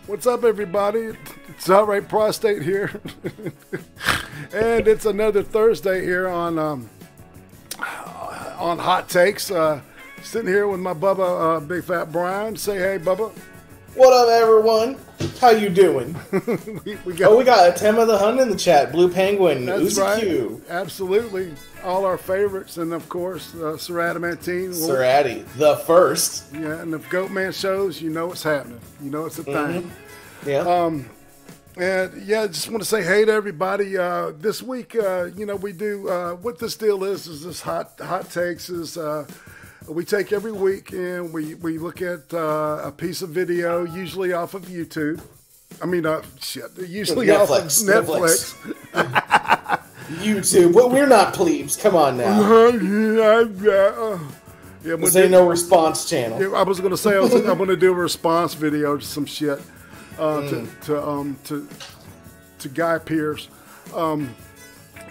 What's up, everybody? It's Irate Prostate here, and it's another Thursday here on Hot Takes. Sitting here with my Bubba, Big Fat Brian. Say hey, Bubba. What up, everyone? How you doing? we got we got a Tim of the Hunt in the chat. Blue Penguin, that's Uzi right. Q, Absolutely, all our favorites, and of course, Irate Mantine. Irate, the first. Yeah, and if Goat Man shows, you know it's happening. You know it's a thing. Yeah. And yeah, I just want to say hey to everybody. This week, we do what this deal is this hot takes is we take every week and we look at a piece of video, usually off of YouTube. I mean, usually off of Netflix. YouTube. Well, we're not plebes. Come on now. Yeah, this ain't no response channel. Yeah, I was going to say I'm going to do a response video to some shit to Guy Pearce.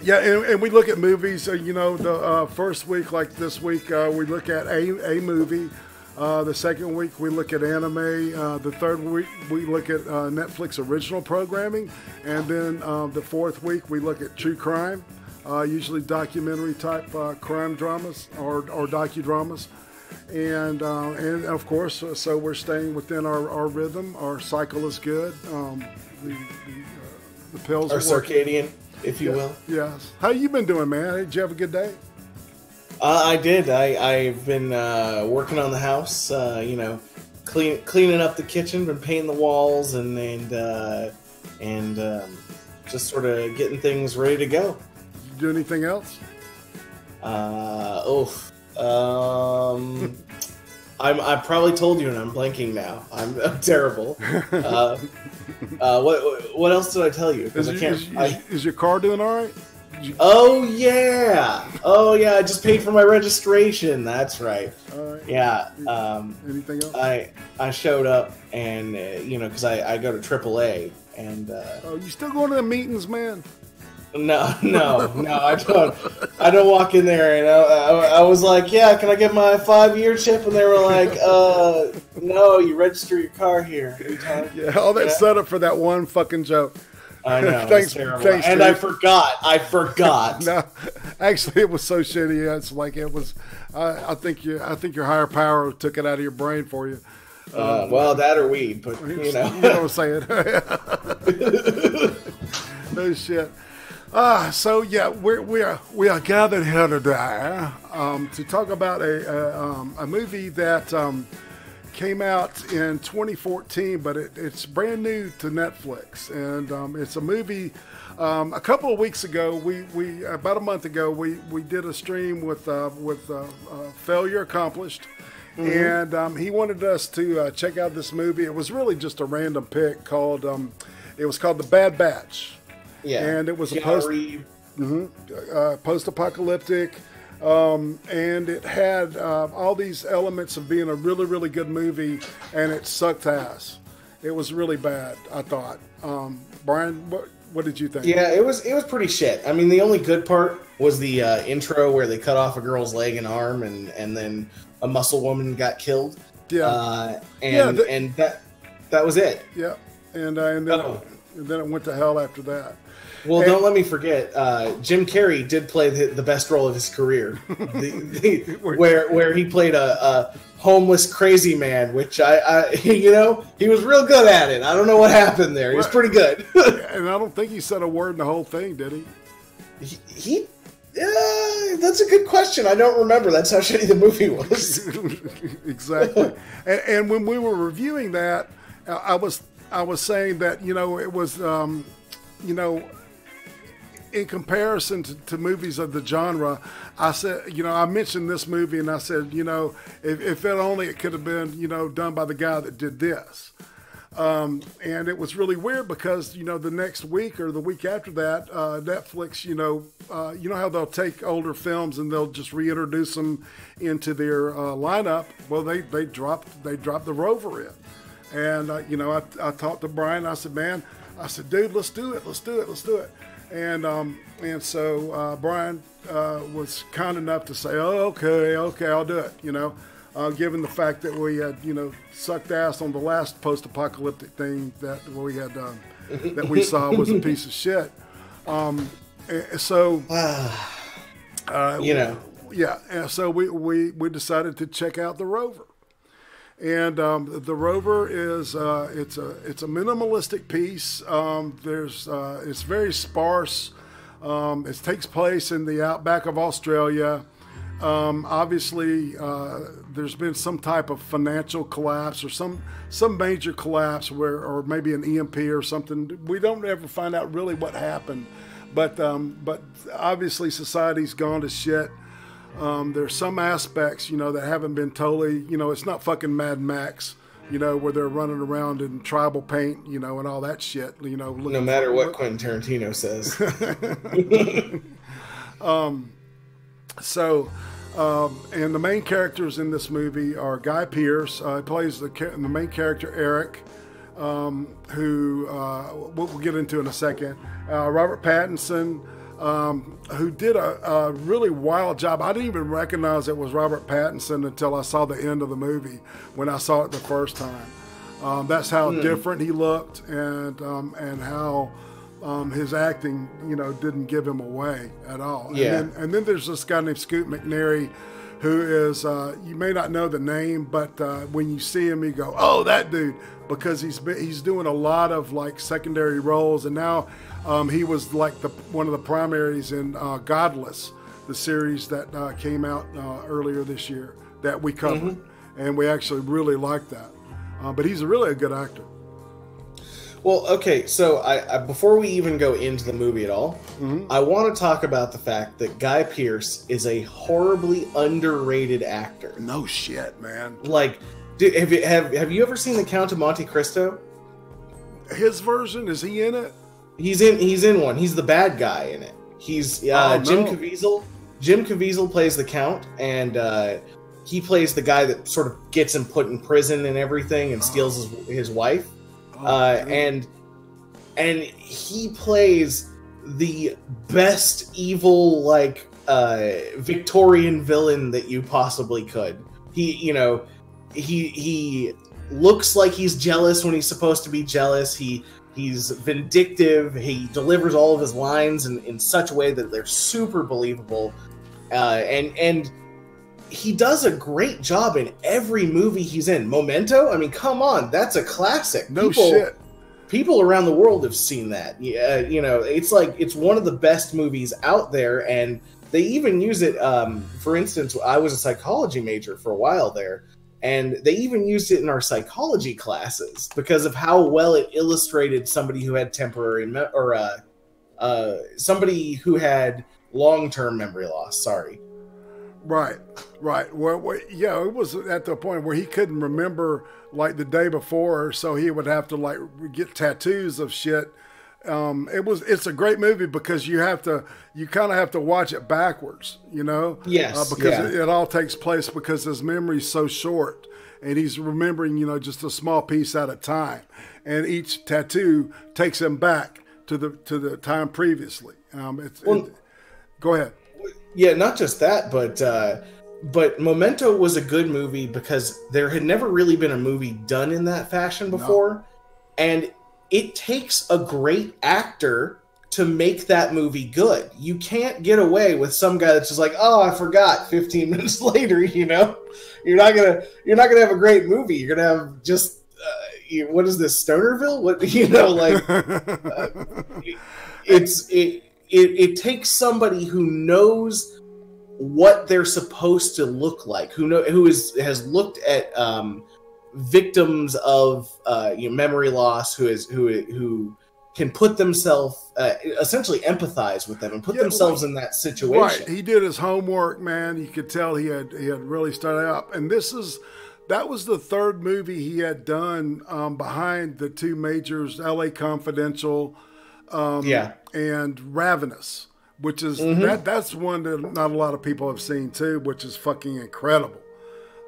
Yeah, and we look at movies. The first week, like this week, we look at a movie. The second week, we look at anime. The third week, we look at Netflix original programming. And then the fourth week, we look at true crime, usually documentary type crime dramas or docudramas. And of course, so we're staying within our rhythm. Our cycle is good. The pills Our are working. circadian, if you will. Yes. How you been doing, man? Did you have a good day? I did. I've been working on the house. Cleaning up the kitchen, been painting the walls, and just sort of getting things ready to go. Did you do anything else? I probably told you, and I'm blanking now. I'm terrible. What else did I tell you? Is your car doing all right? Oh yeah. I just paid for my registration. That's right. All right. Yeah. Anything else? I showed up, and because I go to AAA, and Oh, you still going to the meetings, man? No, I don't walk in there, and I was like, yeah, can I get my 5-year chip? And they were like, no, you register your car here. Yeah, all that setup for that one fucking joke. I know. Thanks, and Steve. I forgot. No, actually, it was so shitty. It's like it was. I think your higher power took it out of your brain for you. Well, that or weed, but you know what I'm saying. No shit. So yeah, we are gathered here today to talk about a movie that came out in 2014, but it's brand new to Netflix, and it's a movie. A couple of weeks ago, we about a month ago, we did a stream with Failure Accomplished, and he wanted us to check out this movie. It was really just a random pick called The Bad Batch. Yeah, and it was a post-apocalyptic, and it had all these elements of being a really, really good movie, and it sucked ass. It was really bad, I thought. Brian, what did you think? Yeah, it was pretty shit. I mean, the only good part was the intro where they cut off a girl's leg and arm, and then a muscle woman got killed. Yeah, and that was it. Yeah, and then it went to hell after that. Well, don't let me forget. Jim Carrey did play the best role of his career, where he played a homeless crazy man, which he was real good at it. I don't know what happened there. He was pretty good. And I don't think he said a word in the whole thing, did he? He that's a good question. I don't remember. That's how shitty the movie was. Exactly. And when we were reviewing that, I was saying that it was in comparison to movies of the genre, I said, I mentioned this movie, and I said, if it could have been, done by the guy that did this. And it was really weird because, the next week or the week after that, Netflix, you know how they'll take older films and they'll just reintroduce them into their lineup. Well, they dropped the Rover in. And, I talked to Brian. I said, dude, let's do it. And so Brian was kind enough to say, oh, okay, I'll do it, given the fact that we had, you know, sucked ass on the last post-apocalyptic thing that we had that we saw was a piece of shit. So, you know, yeah, and so we decided to check out the Rover. And the Rover is it's a minimalistic piece. It's very sparse. It takes place in the outback of Australia. Obviously, there's been some type of financial collapse or some major collapse or maybe an EMP or something. We don't ever find out really what happened, but obviously society's gone to shit. There's some aspects, you know, that haven't been totally, you know, it's not fucking Mad Max, you know, where they're running around in tribal paint, you know, and all that shit, you know. No matter what Quentin Tarantino says. And the main characters in this movie are Guy Pearce. He plays the main character, Eric, who we'll get into in a second. Robert Pattinson, who did a really wild job. I didn't even recognize it was Robert Pattinson until I saw the end of the movie when I saw it the first time. That's how different he looked, and how his acting, you know, didn't give him away at all. Yeah. And then there's this guy named Scoot McNairy, who is, you may not know the name, but when you see him, you go, oh, that dude, because he's doing a lot of like secondary roles, and now he was like one of the primaries in Godless, the series that came out earlier this year that we covered, and we actually really liked that. But he's really a good actor. Well, okay, so I before we even go into the movie at all, I want to talk about the fact that Guy Pearce is a horribly underrated actor. No shit, man. Like, have you ever seen The Count of Monte Cristo? His version, is he in it? He's in one. He's the bad guy in it. He's Jim Caviezel. Jim Caviezel plays the Count, and he plays the guy that sort of gets him put in prison and everything, and steals his wife. And he plays the best evil, like Victorian villain that you possibly could. He looks like he's jealous when he's supposed to be jealous. He's vindictive. He delivers all of his lines in such a way that they're super believable, and he does a great job in every movie he's in. Memento, I mean, come on, that's a classic. Shit. People around the world have seen that. You know, it's like it's one of the best movies out there, and they even use it. For instance, I was a psychology major for a while there, and they even used it in our psychology classes because of how well it illustrated somebody who had temporary somebody who had long-term memory loss. Sorry. Right. Well, yeah, it was at the point where he couldn't remember like the day before, so he would have to like get tattoos of shit. It's a great movie because you kind of have to watch it backwards, you know? Yes. Because it all takes place because his memory's so short, and he's remembering, you know, just a small piece at a time, and each tattoo takes him back to the time previously. Go ahead. Yeah, not just that, but Memento was a good movie because there had never really been a movie done in that fashion before, and it takes a great actor to make that movie good. You can't get away with some guy that's just like, oh, I forgot 15 minutes later, you know? You're not gonna have a great movie. You're gonna have just what is this, Stonerville? What, you know, like it takes somebody who knows what they're supposed to look like, who has looked at victims of memory loss, who can put themselves essentially empathize with them and put themselves in that situation. Right, he did his homework, man. You could tell he had really started out, and that was the third movie he had done behind the two majors, L.A. Confidential. And Ravenous, which is that's one that not a lot of people have seen too, which is fucking incredible.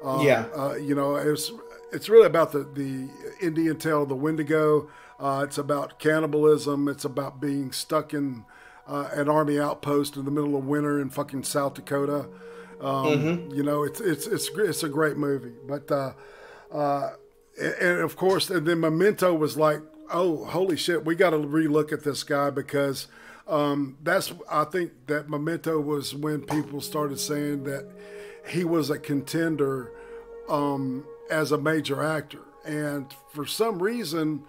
You know, it's really about the Indian tale of the Wendigo. It's about cannibalism. It's about being stuck in an army outpost in the middle of winter in fucking South Dakota, You know, it's a great movie. But and of course, and then Memento was like, oh, holy shit, we got to relook at this guy, because I think that Memento was when people started saying that he was a contender as a major actor. And for some reason,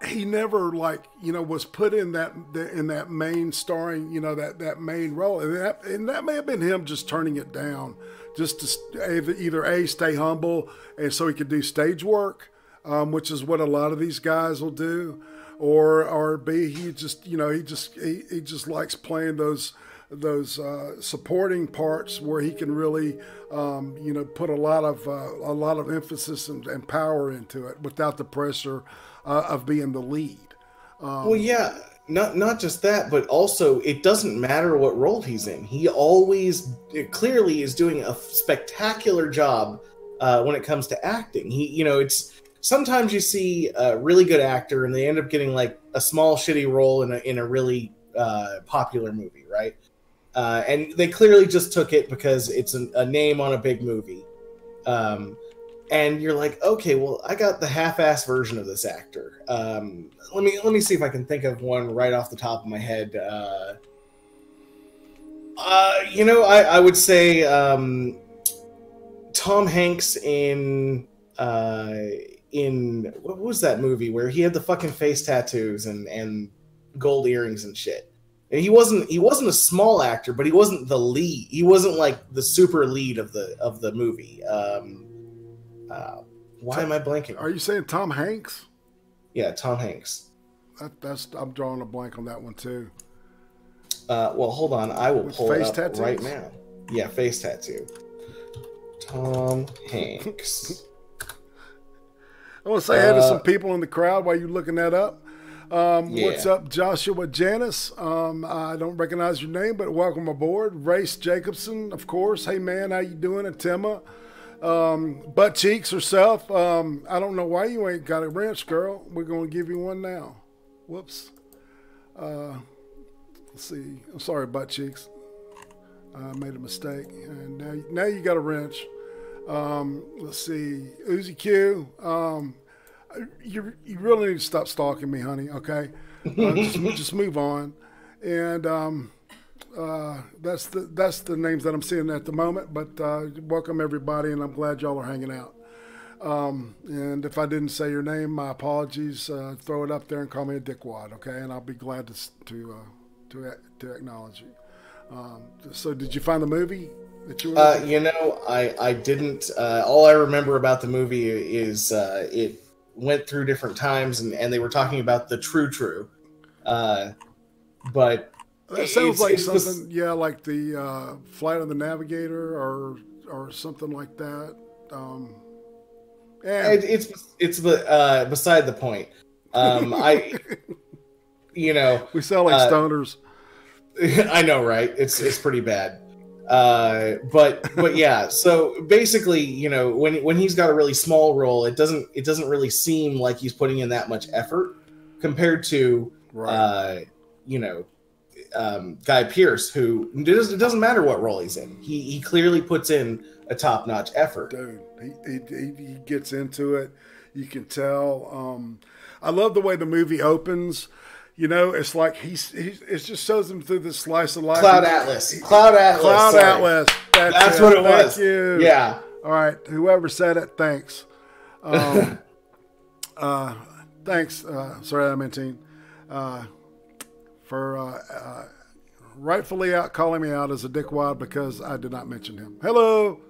he never, like, you know, was put in that main starring, you know, that main role. And that may have been him just turning it down, just to either A, stay humble, and so he could do stage work, which is what a lot of these guys will do, or B, he just, you know, he just likes playing those supporting parts where he can really, you know, put a lot of emphasis and power into it without the pressure of being the lead. Well, yeah, not just that, but also it doesn't matter what role he's in. He always clearly is doing a spectacular job when it comes to acting. He, you know, it's sometimes you see a really good actor and they end up getting like a small shitty role in a really popular movie, right? And they clearly just took it because it's a name on a big movie. And you're like, okay, well, I got the half-ass version of this actor. Let me see if I can think of one right off the top of my head. You know, I would say Tom Hanks in what was that movie where he had the fucking face tattoos and gold earrings and shit. And he wasn't a small actor, but he wasn't the lead. He wasn't like the super lead of the movie. Why am I blanking? Are you saying Tom Hanks? Yeah, Tom Hanks. I'm drawing a blank on that one too. Well, hold on. I will pull it up tattoos? right now. Yeah, face tattoo. Tom Hanks. I want to say hi to some people in the crowd while you're looking that up. What's up, Joshua Janis? I don't recognize your name, but welcome aboard. Race Jacobson, of course. Hey, man, how you doing? Atima. Butt Cheeks herself. I don't know why you ain't got a wrench, girl. We're going to give you one now. Whoops. Let's see. I'm sorry, Butt Cheeks. I made a mistake. And now you got a wrench. Let's see. Uzi Q. You really need to stop stalking me, honey. Okay, just move on. And that's the names that I'm seeing at the moment. But welcome everybody, and I'm glad y'all are hanging out. And if I didn't say your name, my apologies. Throw it up there and call me a dickwad, okay? And I'll be glad to acknowledge you. So, did you find the movie that you were? You know, I didn't. All I remember about the movie is it went through different times, and they were talking about the true. But that sounds like something, yeah, like the Flight of the Navigator or something like that. It's beside the point. We sound like stoners. I know, right? It's pretty bad. But yeah. So basically, you know, when he's got a really small role, it doesn't really seem like he's putting in that much effort compared to Guy Pearce, who it doesn't matter what role he's in. He clearly puts in a top-notch effort. Dude, he gets into it. You can tell. I love the way the movie opens. You know, it's like it just shows him through this slice of life. Cloud Atlas. Sorry. That's what it was. Thank you. Yeah. All right. Whoever said it, thanks. Thanks, Soraya for rightfully calling me out as a dickwad because I did not mention him. Hello,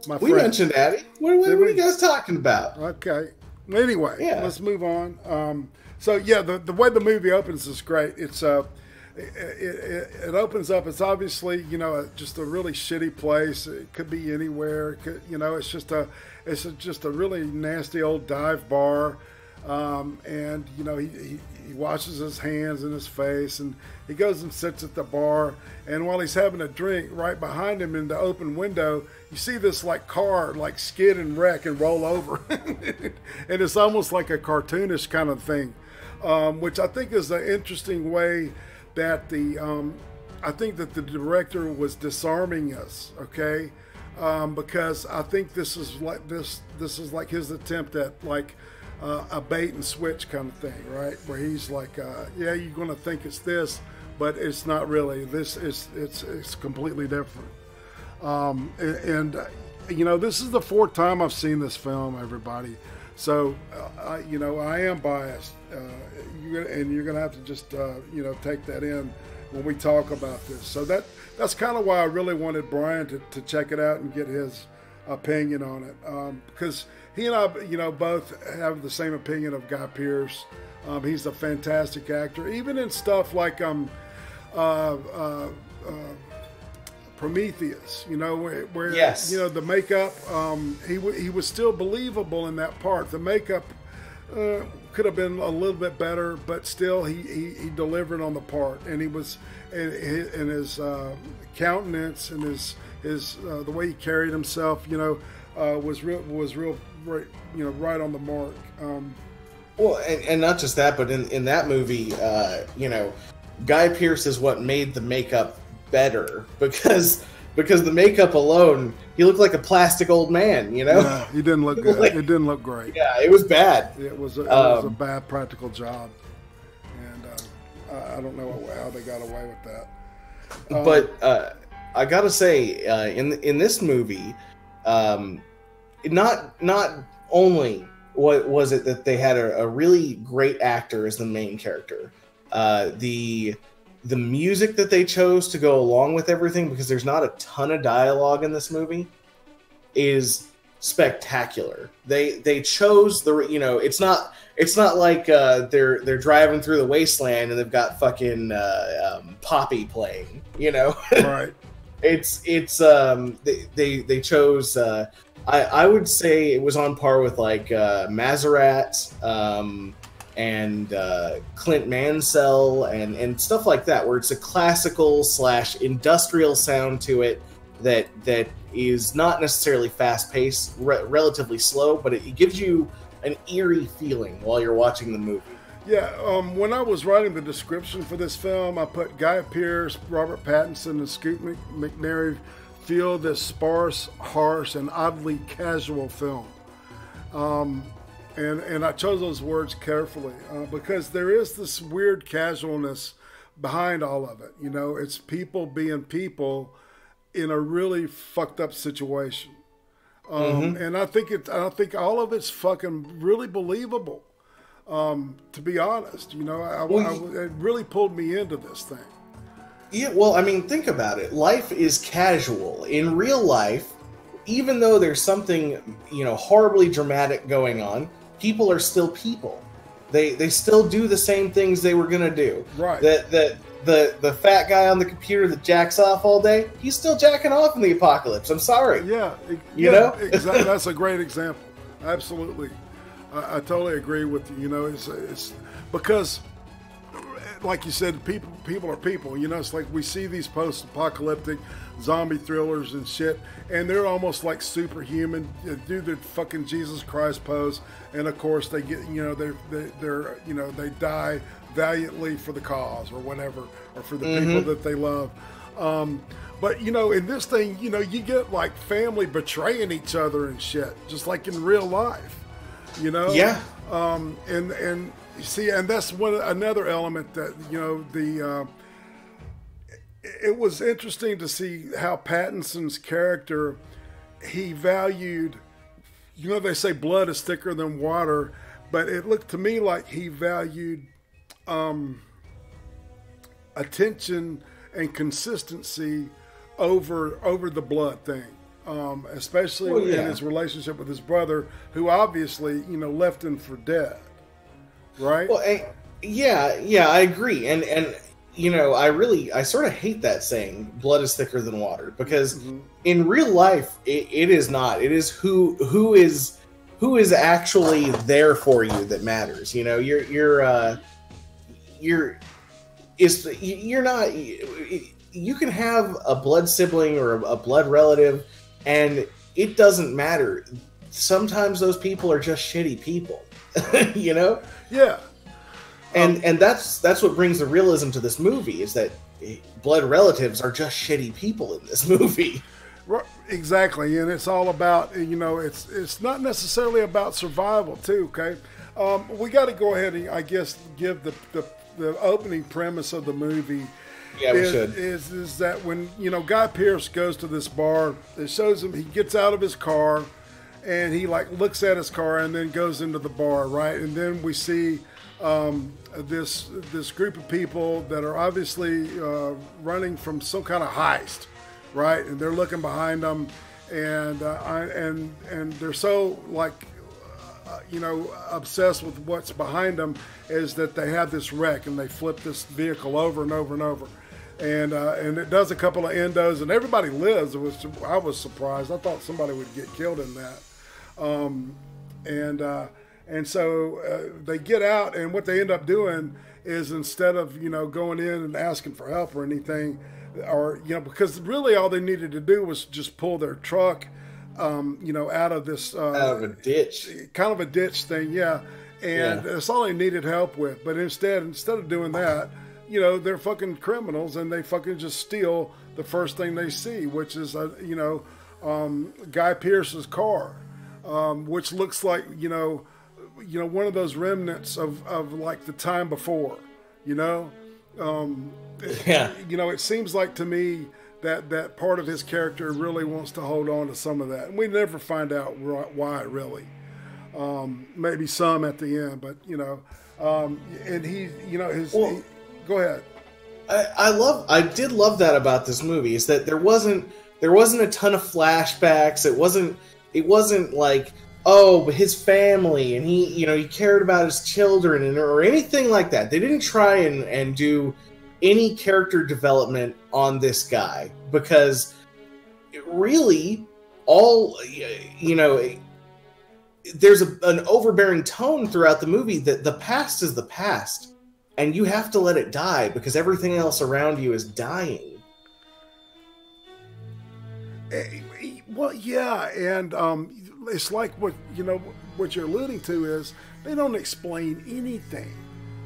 my friend. We mentioned Addy. What are you guys talking about? Okay. Anyway, let's move on. So yeah, the way the movie opens is great. It's it opens up. It's obviously, you know, just a really shitty place. It could be anywhere. It's just a really nasty old dive bar. And you know, he washes his hands and his face, and he goes and sits at the bar. And while he's having a drink, right behind him in the open window, you see this like car like skid and wreck and roll over, and it's almost like a cartoonish kind of thing, which I think is an interesting way that the I think that the director was disarming us, okay? Because I think this is like his attempt at like a bait and switch kind of thing, right? Where he's like, yeah, you're going to think it's this, but it's not really. It's completely different. You know, this is the 4th time I've seen this film, everybody. So, you know, I am biased, and you're going to have to just, you know, take that in when we talk about this. So that's kind of why I really wanted Brian to check it out and get his opinion on it, because he and I, you know, both have the same opinion of Guy Pearce. He's a fantastic actor, even in stuff like Prometheus, you know, where yes. You know, the makeup, he was still believable in that part. The makeup could have been a little bit better, but still he delivered on the part, and he was and his countenance and his the way he carried himself, you know, was real right, you know, right on the mark. Well, and not just that, but in that movie, you know, Guy Pearce is what made the makeup better, because the makeup alone, he looked like a plastic old man, you know? Yeah, he didn't look good. Like, it didn't look great. Yeah, it was bad. It was a bad practical job. And I don't know how they got away with that. But I gotta say, in this movie, not only what was it that they had a really great actor as the main character, the music that they chose to go along with everything, because there's not a ton of dialogue in this movie, is spectacular. They chose the, you know, it's not like they're driving through the wasteland and they've got fucking Poppy playing, you know. Right. They chose I would say it was on par with like Maserat, and Clint Mansell and stuff like that, where it's a classical / industrial sound to it that is not necessarily fast-paced, relatively slow, but it gives you an eerie feeling while you're watching the movie. Yeah, when I was writing the description for this film, I put Guy Pearce, Robert Pattinson, and Scoot McNairy feel this sparse, harsh, and oddly casual film. And I chose those words carefully because there is this weird casualness behind all of it. You know, it's people being people in a really fucked up situation. And I think all of it's fucking really believable. To be honest, you know, it really pulled me into this thing. Yeah, well, I mean, think about it. Life is casual. In real life, even though there's something, you know, horribly dramatic going on, people are still people. They still do the same things they were gonna do. Right. The fat guy on the computer that jacks off all day, he's still jacking off in the apocalypse. I'm sorry. Yeah. You know? Exactly. That's a great example. Absolutely. I totally agree with you. You know, it's because, like you said, people are people. You know, it's like we see these post-apocalyptic zombie thrillers and shit, and they're almost like superhuman. They do the fucking Jesus Christ pose, and of course they get, you know, they're you know, they die valiantly for the cause or whatever, or for the people that they love. But you know, in this thing, you know, you get like family betraying each other and shit, just like in real life. You know, yeah. And you see, and that's another element that, you know, it was interesting to see how Pattinson's character, he valued, you know, they say blood is thicker than water, but it looked to me like he valued attention and consistency over the blood thing. Especially in his relationship with his brother, who obviously, you know, left him for dead, right? Well, yeah, I agree, and you know, I sort of hate that saying, "Blood is thicker than water," because in real life, it is not. It is who is actually there for you that matters. You know, you're not. You can have a blood sibling or a blood relative, and it doesn't matter. Sometimes those people are just shitty people, you know? Yeah. And that's what brings the realism to this movie, is that blood relatives are just shitty people in this movie. Exactly, and it's all about, it's not necessarily about survival too. Okay, we got to go ahead and I guess give the opening premise of the movie. Yeah, we should. Is that when Guy Pearce goes to this bar, it shows him, he gets out of his car, and he like looks at his car and then goes into the bar, right? And then we see this group of people that are obviously running from some kind of heist, right? And they're looking behind them, and they're so like obsessed with what's behind them, is that they have this wreck and they flip this vehicle over and over and over, and it does a couple of endos and everybody lives. I was surprised. I thought somebody would get killed in that, and so they get out, and what they end up doing is, instead of going in and asking for help or anything, or because really all they needed to do was just pull their truck out of this out of a ditch, kind of a ditch thing, yeah. And that's all they needed help with. But instead of doing that, they're fucking criminals, and they fucking just steal the first thing they see, which is Guy Pearce's car, which looks like one of those remnants of like the time before, it seems like to me that part of his character really wants to hold on to some of that, and we never find out why, really. Maybe some at the end, but and he, go ahead. I did love that about this movie, is that there wasn't a ton of flashbacks. It wasn't like, oh, but his family, and he cared about his children, or anything like that. They didn't try and do any character development on this guy, because really all there's an overbearing tone throughout the movie that the past is the past, and you have to let it die because everything else around you is dying. Well, yeah, and it's like what you're alluding to is they don't explain anything,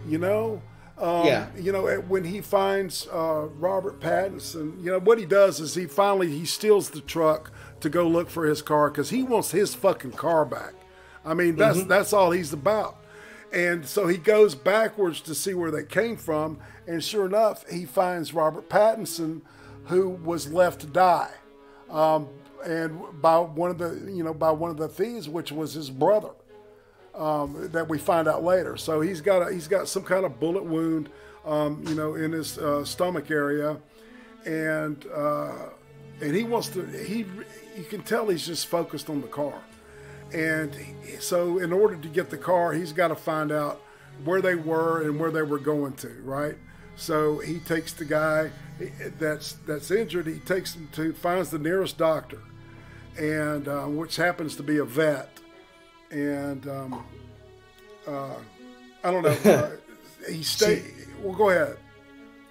when he finds Robert Pattinson, what he does is he steals the truck to go look for his car, because he wants his fucking car back. I mean, that's all he's about. And so he goes backwards to see where they came from, and sure enough, he finds Robert Pattinson, who was left to die, and by one of the thieves, which was his brother, that we find out later. So he's got some kind of bullet wound, in his stomach area, and he wants to. You can tell he's just focused on the car. And so in order to get the car, he's got to find out where they were and where they were going to, right? So he takes the guy that's injured, he takes him finds the nearest doctor, and which happens to be a vet. And I don't know. Well, go ahead.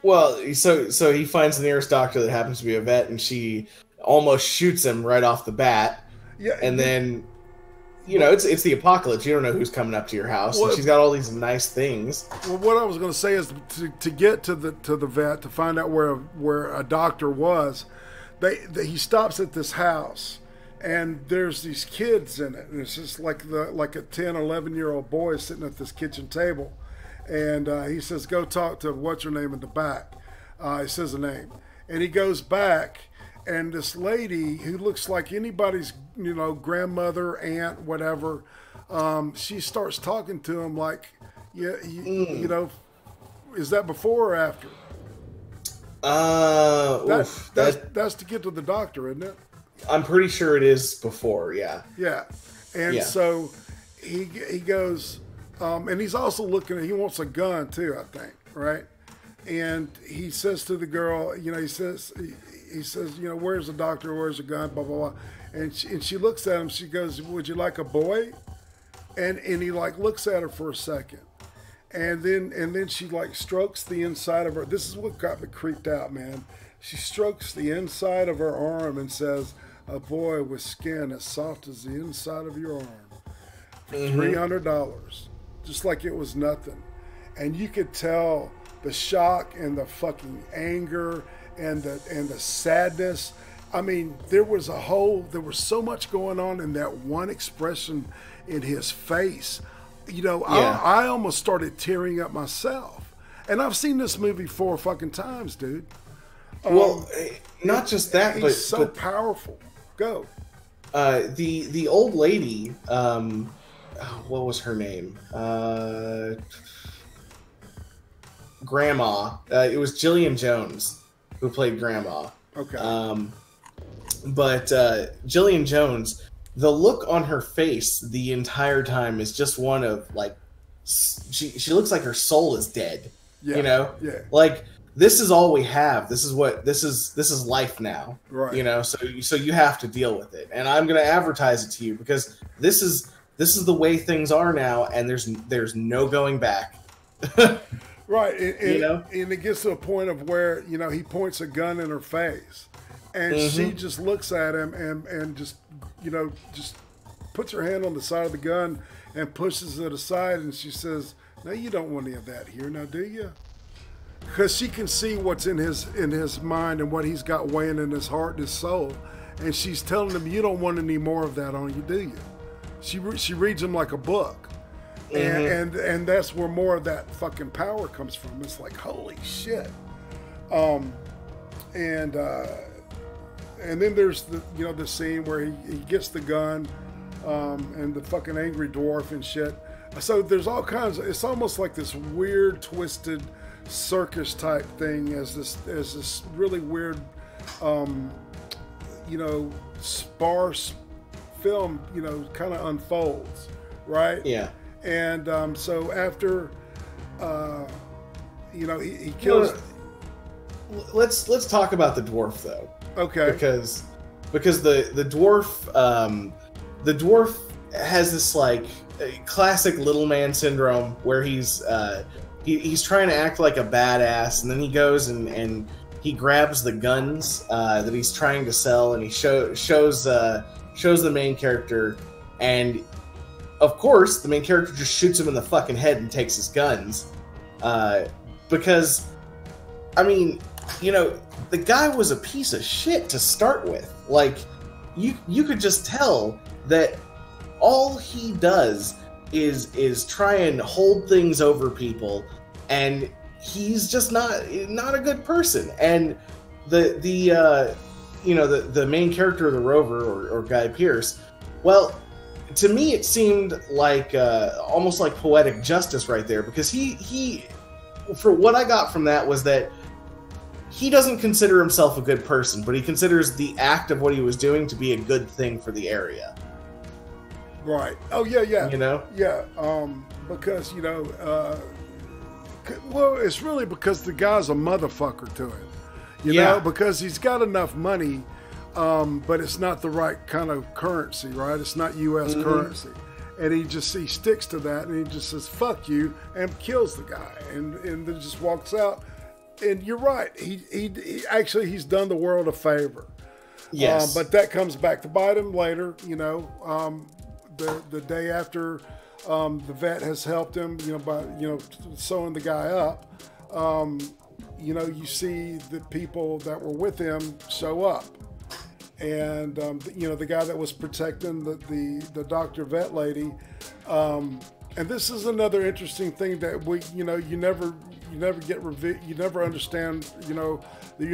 Well, so he finds the nearest doctor that happens to be a vet, and she almost shoots him right off the bat. Yeah, and then it's the apocalypse. You don't know who's coming up to your house. Well, and she's got all these nice things. Well, what I was going to say is to get to the vet, to find out where a doctor was, he stops at this house, and there's these kids in it, and it's just like a 10, 11-year-old boy sitting at this kitchen table, and he says, "Go talk to what's her name in the back." He says a name, and he goes back. And this lady who looks like anybody's, grandmother, aunt, whatever, she starts talking to him like, is that before or after? That's to get to the doctor, isn't it? I'm pretty sure it is before, yeah. Yeah. And so he goes, and he's also he wants a gun too, I think, right? And he says to the girl, he says, "Where's the doctor? Where's the gun?" Blah, blah, blah. And she looks at him. She goes, "Would you like a boy?" And he like looks at her for a second. And then she like strokes the inside of her. This is what got me creeped out, man. She strokes the inside of her arm and says, "A boy with skin as soft as the inside of your arm for $300. Just like it was nothing. and you could tell the shock and the fucking anger and the sadness. I mean, there was so much going on in that one expression in his face. You know, I almost started tearing up myself. And I've seen this movie 4 fucking times, dude. Well, not just that, he's but so powerful. Go. The old lady, what was her name? Grandma. It was Gillian Jones who played Grandma. Okay. But Gillian Jones, the look on her face the entire time is just one of like, she looks like her soul is dead. Yeah. You know? Yeah. Like, this is all we have. This is life now. Right. You know, so you have to deal with it. And I'm going to advertise it to you because this is the way things are now, and there's no going back. Right. And, you know? And it gets to a point of where, you know, he points a gun in her face, and she just looks at him and just, you know, just puts her hand on the side of the gun and pushes it aside, and she says, "No, you don't want any of that here, now, do you?" Because she can see what's in his mind and what he's got weighing in his heart and his soul, and she's telling him, "You don't want any more of that on you, do you?" She reads him like a book, and that's where more of that fucking power comes from. It's like, holy shit. And then there's the scene where he gets the gun, and the fucking angry dwarf and shit. So there's all kinds of, it's almost like this weird, twisted circus type thing as this really weird, sparse film, kind of unfolds, right? Yeah. And so after, he kills. Let's talk about the dwarf though. Okay. Because the dwarf has this like classic little man syndrome where he's trying to act like a badass, and then he goes and he grabs the guns that he's trying to sell, and he shows the main character, and of course the main character just shoots him in the fucking head and takes his guns, because I mean, the guy was a piece of shit to start with. Like, you could just tell that all he does is try and hold things over people, and he's just not a good person. And the main character of the Rover, or Guy Pearce, well, to me it seemed like almost like poetic justice right there, because he for what I got from that was that he doesn't consider himself a good person, but he considers the act of what he was doing to be a good thing for the area. Right. Oh, yeah. Yeah. Because, well, it's really because the guy's a motherfucker to him. You know, because he's got enough money, but it's not the right kind of currency, right? It's not U.S. currency. And he sticks to that, and he just says, "Fuck you," and kills the guy, and then just walks out. And you're right. He actually, he's done the world a favor. Yes. But that comes back to bite him later, the day after the vet has helped him, by sewing the guy up. You see the people that were with him show up. And, the guy that was protecting the doctor vet lady. And this is another interesting thing that you never understand, you're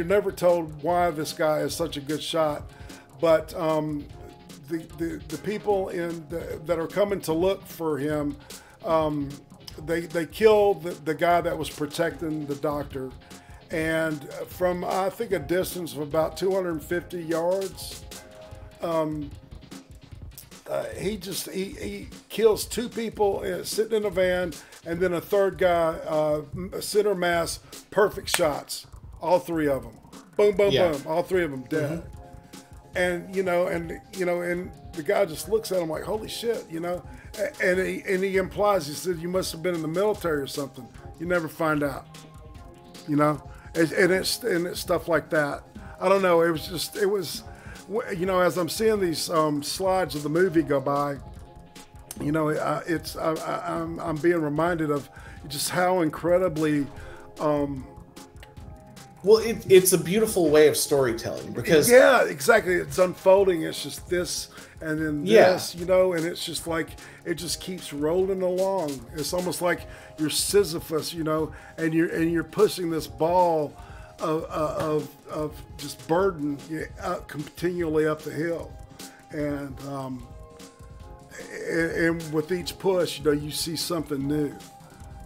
never told why this guy is such a good shot. But the people that are coming to look for him, they kill the guy that was protecting the doctor. And from, I think, a distance of about 250 yards, he kills 2 people sitting in a van, and then a third guy, center mass, perfect shots, all 3 of them, boom, boom, boom, all 3 of them dead. And and the guy just looks at him like, holy shit, and he implies, he said, you must have been in the military or something. You never find out, and it's stuff like that. I don't know. It was. As I'm seeing these slides of the movie go by, I'm being reminded of, just how incredibly. Well, it's a beautiful way of storytelling because yeah, exactly. It's unfolding. It's just this and then this, you know, and it's just like it just keeps rolling along. It's almost like you're Sisyphus, you know, and you're pushing this ball of just burden continually up the hill, and with each push, you know, you see something new.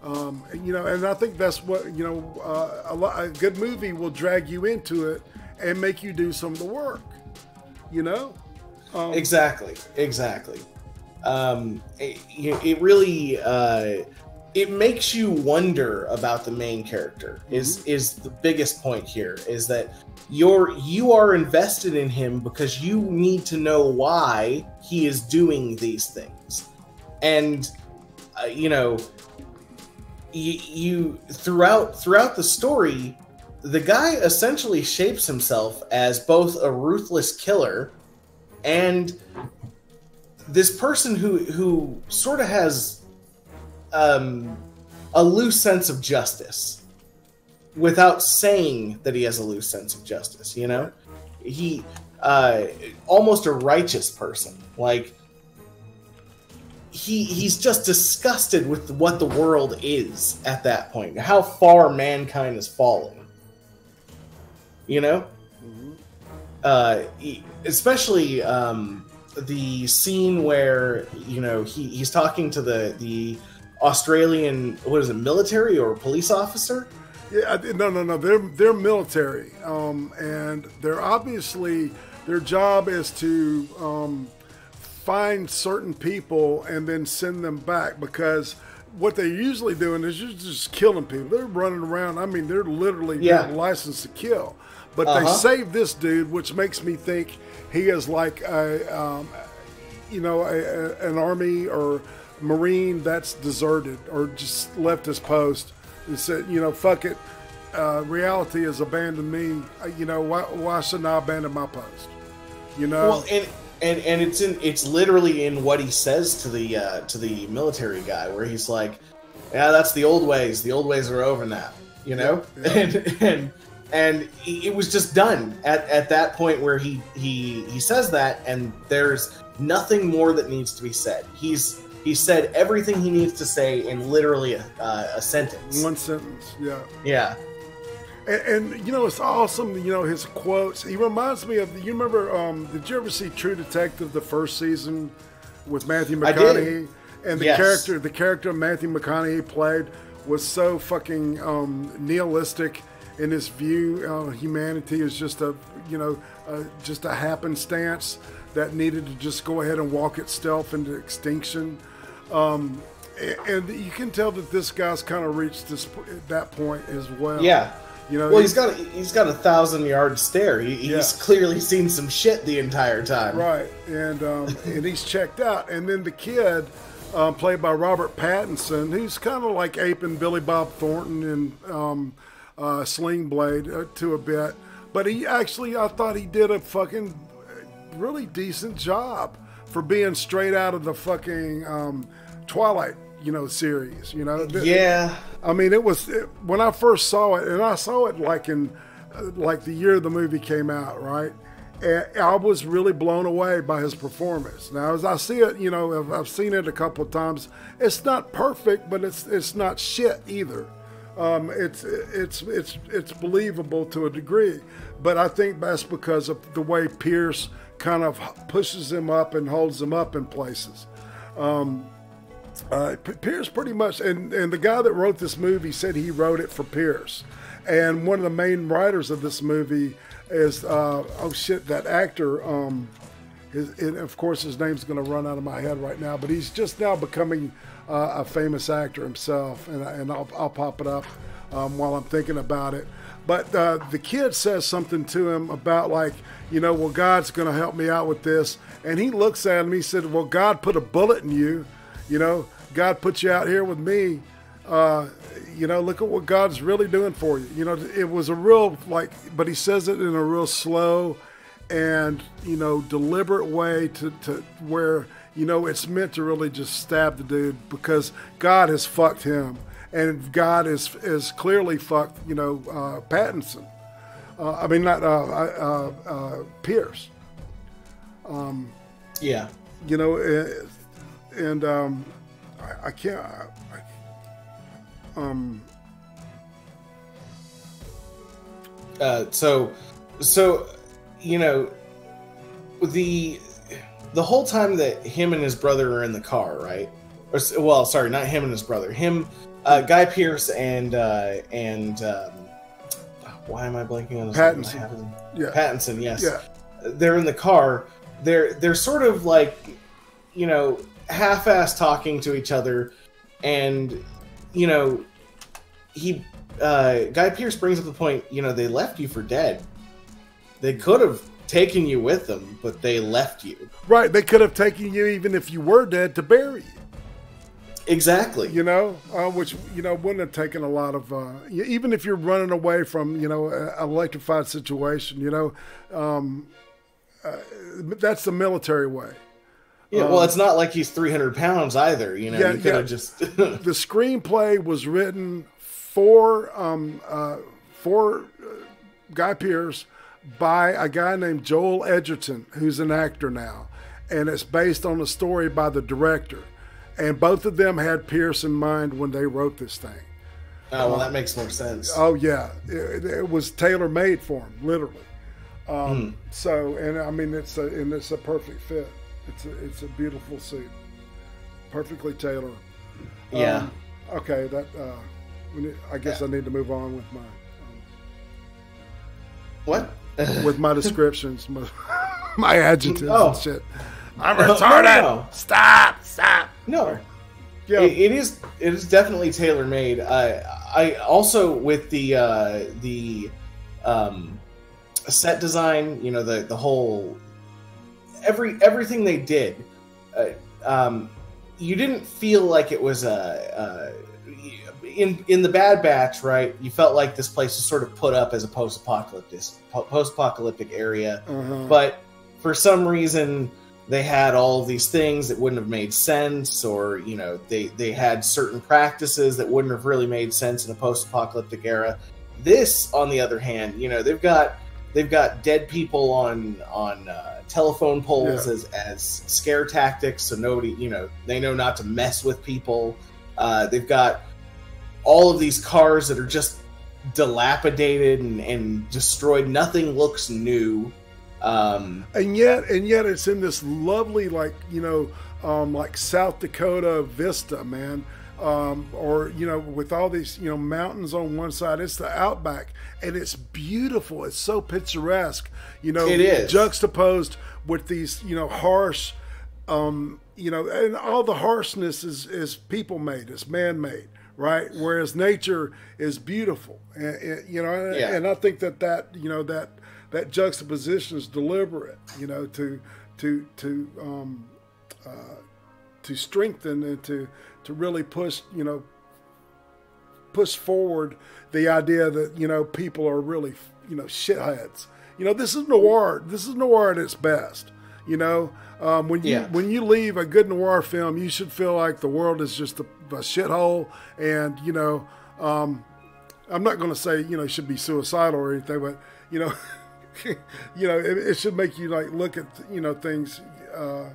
You know, and I think that's what, you know, a good movie will drag you into it and make you do some of the work, you know? Exactly. It really, it makes you wonder about the main character is the biggest point here, is that you are invested in him because you need to know why he is doing these things. And, you know, you throughout the story, the guy essentially shapes himself as both a ruthless killer and this person who sort of has a loose sense of justice without saying that he has a loose sense of justice, you know? He almost a righteous person. Like, he's just disgusted with what the world is at that point, how far mankind has fallen, you know? Especially the scene where, you know, he's talking to the Australian, what is it, military or police officer? Yeah, no. They're military, and they're obviously, their job is to find certain people and then send them back, because what they're usually doing is just killing people. They're running around. I mean, they're literally licensed to kill. But they save this dude, which makes me think he is like an army or Marine that's deserted or just left his post and said, you know, fuck it. Reality has abandoned me. You know, why shouldn't I abandon my post? You know. Well, and it's literally in what he says to the military guy, where he's like, "Yeah, that's the old ways. The old ways are over now." You know, and it was just done at that point where he says that, and there's nothing more that needs to be said. He said everything he needs to say in literally a sentence. One sentence, yeah. Yeah. And you know, it's awesome, you know, his quotes. He reminds me of, you remember, did you ever see True Detective, the first season with Matthew McConaughey? And the character Matthew McConaughey played was so fucking nihilistic in his view. Humanity is just just a happenstance that needed to just go ahead and walk itself into extinction. And you can tell that this guy's kind of reached that point as well. Yeah. You know, well, he's got a 1,000-yard stare. He's clearly seen some shit the entire time. Right, and and he's checked out. And then the kid, played by Robert Pattinson, who's kind of like aping Billy Bob Thornton and Sling Blade to a bit. But he actually, I thought he did a fucking really decent job for being straight out of the fucking Twilight, you know, series. You know. Yeah. I mean, when I first saw it, and I saw it like in the year the movie came out, right? And I was really blown away by his performance. Now, as I see it, you know, I've seen it a couple of times. It's not perfect, but it's not shit either. It's believable to a degree, but I think that's because of the way Pierce kind of pushes him up and holds him up in places. Pierce pretty much, and the guy that wrote this movie said he wrote it for Pierce. And one of the main writers of this movie is, that actor, of course his name's going to run out of my head right now, but he's just now becoming a famous actor himself, and I'll pop it up while I'm thinking about it. But the kid says something to him about, like, you know, well, God's going to help me out with this. And he looks at him, he said, well, God put a bullet in you. You know, God put you out here with me. You know, look at what God's really doing for you. You know, it was a real, but he says it in a real slow and, you know, deliberate way to where, you know, it's meant to really just stab the dude, because God has fucked him. and God is clearly fucked, you know, Pattinson. I mean, not Pierce. Yeah. You know, and I can't. So you know, the whole time that him and his brother are in the car, right? Or, well, sorry, not him and his brother. Him, Guy Pearce and why am I blanking on his Pattinson? name? Yeah, Pattinson. Yes. Yeah. They're in the car. They're sort of like, you know, half-ass talking to each other, and you know, Guy Pearce brings up the point. You know, they left you for dead. They could have taken you with them, but they left you. Right. They could have taken you even if you were dead to bury you. Exactly. You know, which, you know, wouldn't have taken a lot of, even if you're running away from, you know, an electrified situation, you know, that's the military way. Yeah, well, it's not like he's 300 pounds either, you know. Yeah, you could have just... The screenplay was written for Guy Pearce by a guy named Joel Edgerton, who's an actor now, and it's based on a story by the director. And both of them had Pierce in mind when they wrote this thing. Oh, well, that makes more sense. Oh, yeah. It was tailor-made for him, literally. So, and I mean, it's a perfect fit. It's a beautiful suit. Perfectly tailored. Yeah. Okay, I guess I need to move on with my... What? With my descriptions, my adjectives and shit. I'm retarded. No. Stop. No. Yeah. It is definitely tailor made. I also with the set design, you know, the whole everything they did. You didn't feel like it was in the Bad Batch, right? You felt like this place was sort of put up as a post-apocalyptic area, but for some reason they had all of these things that wouldn't have made sense, or you know, they had certain practices that wouldn't have really made sense in a post-apocalyptic era. This, on the other hand, you know, they've got dead people on telephone poles as scare tactics, so nobody, you know, they know not to mess with people. They've got all of these cars that are just dilapidated and destroyed. Nothing looks new. And yet it's in this lovely, like, you know, like South Dakota vista, man. Or, you know, with all these, you know, mountains on one side. It's the outback, and it's beautiful. It's so picturesque, you know. It is. Juxtaposed with these, you know, harsh, you know, and all the harshness is people-made. It's man-made, right? Whereas nature is beautiful. And you know, and I think that, you know, that juxtaposition is deliberate, you know, to strengthen and to really push forward the idea that, you know, people are really, you know, shitheads. You know, this is noir. This is noir at its best. You know, when you leave a good noir film, you should feel like the world is just a shithole. And, you know, I'm not going to say, you know, it should be suicidal or anything, but, you know, you know, it should make you like look at, you know, things. I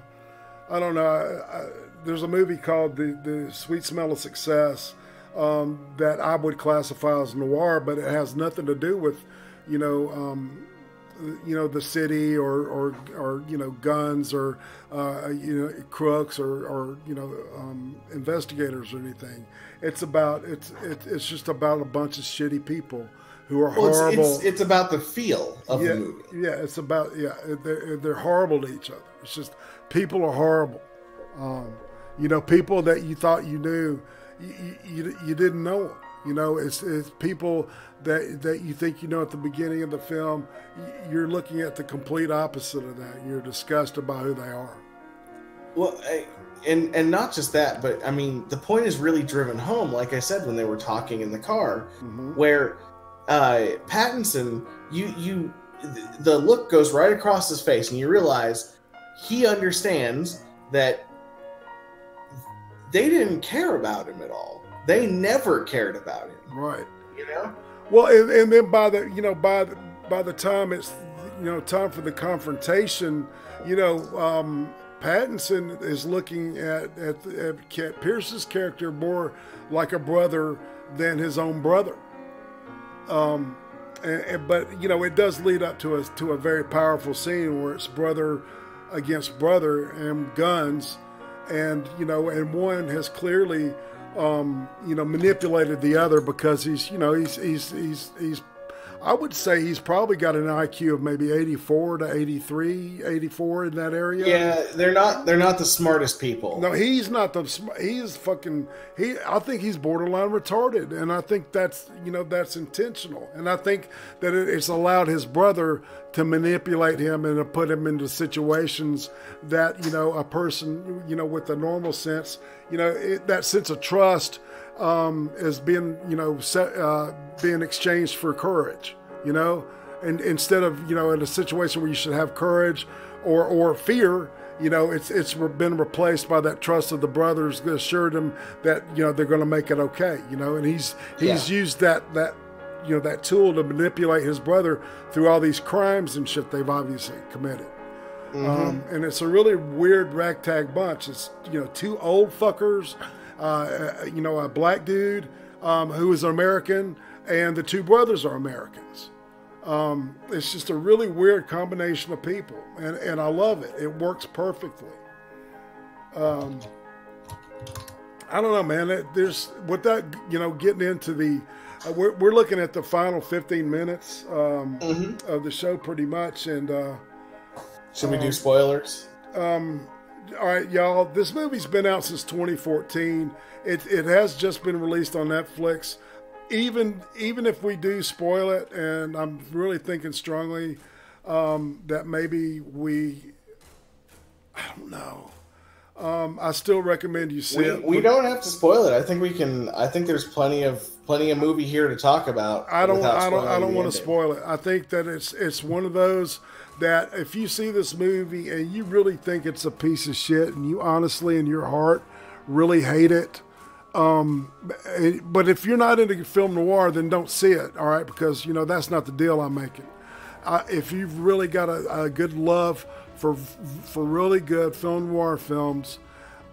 don't know. There's a movie called The Sweet Smell of Success that I would classify as noir, but it has nothing to do with, you know, the city or you know, guns or you know, crooks or you know, investigators or anything. It's just about a bunch of shitty people who are horrible. It's about the feel of the movie. Yeah, it's about they're horrible to each other. It's just people are horrible. You know, people that you thought you knew, you didn't know them. You know, it's people that you think you know at the beginning of the film. You're looking at the complete opposite of that. You're disgusted by who they are. Well, and not just that, but I mean, the point is really driven home. Like I said, when they were talking in the car, where Pattinson, the look goes right across his face, and you realize he understands that they didn't care about him at all. they never cared about him. Right. You know. Well, and then by the time it's time for the confrontation, Pattinson is looking at Pierce's character more like a brother than his own brother. But it does lead up to a very powerful scene where it's brother against brother and guns, and one has clearly manipulated the other because he's I would say he's probably got an IQ of maybe 84 to 83, 84 in that area. Yeah, they're not the smartest people. No, he's not the smart. I think he's borderline retarded, and I think that's intentional. And I think that it's allowed his brother to manipulate him and to put him into situations that a person with a normal sense, that sense of trust is being being exchanged for courage, and instead of in a situation where you should have courage or fear, it's been replaced by that trust of the brothers that assured him that they're going to make it okay, and he's used that tool to manipulate his brother through all these crimes and shit they've obviously committed. Mm-hmm. And it's a really weird ragtag bunch. It's two old fuckers, a black dude who is American, and the two brothers are Americans. It's just a really weird combination of people, and I love it. It works perfectly. I don't know, man. There's with that, getting into the. We're looking at the final 15 minutes of the show, pretty much, and. Should we do spoilers? All right, y'all. This movie's been out since 2014. It has just been released on Netflix. Even if we do spoil it, and I'm really thinking strongly that maybe I don't know. I still recommend you see it. We don't have to spoil it. I think we can. I think there's plenty of movie here to talk about. I don't want to spoil it. I think that it's one of those that if you see this movie and you really think it's a piece of shit and you honestly in your heart really hate it, but if you're not into film noir, then don't see it, all right? Because that's not the deal I'm making. If you've really got a good love for really good film noir films,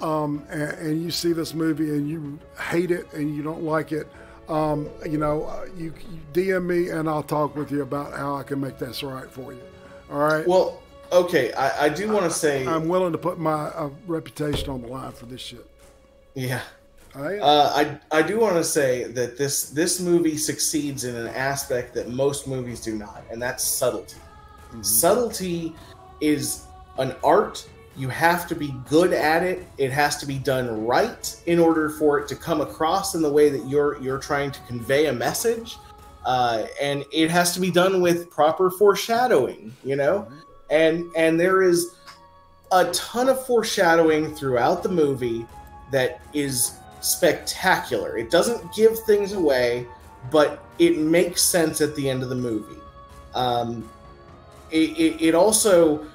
and you see this movie and you hate it and you don't like it, you DM me and I'll talk with you about how I can make this right for you. All right. Well, okay. I do want to say I'm willing to put my reputation on the line for this shit. Yeah. I do want to say that this movie succeeds in an aspect that most movies do not, and that's subtlety. Mm-hmm. Subtlety is an art. You have to be good at it. It has to be done right in order for it to come across in the way that you're trying to convey a message. And it has to be done with proper foreshadowing, and there is a ton of foreshadowing throughout the movie that is spectacular. It doesn't give things away, but it makes sense at the end of the movie. It also,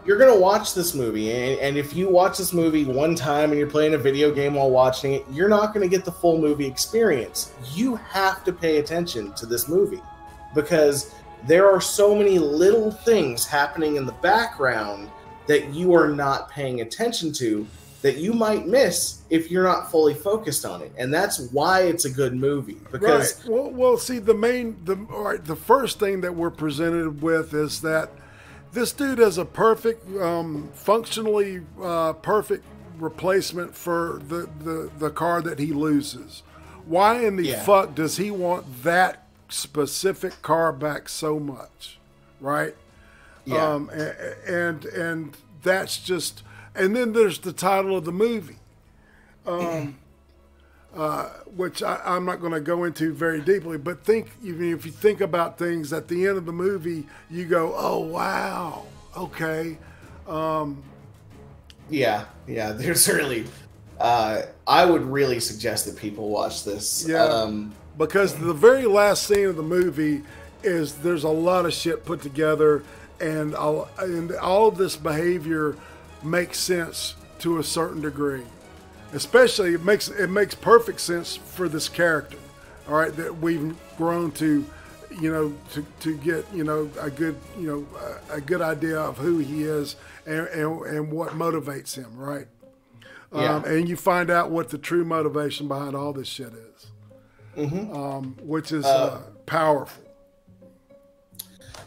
you're going to watch this movie, and if you watch this movie one time and you're playing a video game while watching it, you're not going to get the full movie experience. You have to pay attention to this movie because there are so many little things happening in the background that you are not paying attention to that you might miss if you're not fully focused on it. And that's why it's a good movie. Because right. Well, see, the first thing that we're presented with is that this dude has a perfect, functionally perfect replacement for the car that he loses. Why in the fuck does he want that specific car back so much, right? Yeah. And that's just, and then there's the title of the movie, which I'm not going to go into very deeply, but if you think about things at the end of the movie, you go, oh, wow, okay. Yeah, there's really, I would really suggest that people watch this. Yeah, because the very last scene of the movie is there's a lot of shit put together, and all of this behavior makes sense to a certain degree. Especially, it makes perfect sense for this character. All right, that we've grown to, to get a good idea of who he is and what motivates him. Right. Yeah. And you find out what the true motivation behind all this shit is, which is powerful.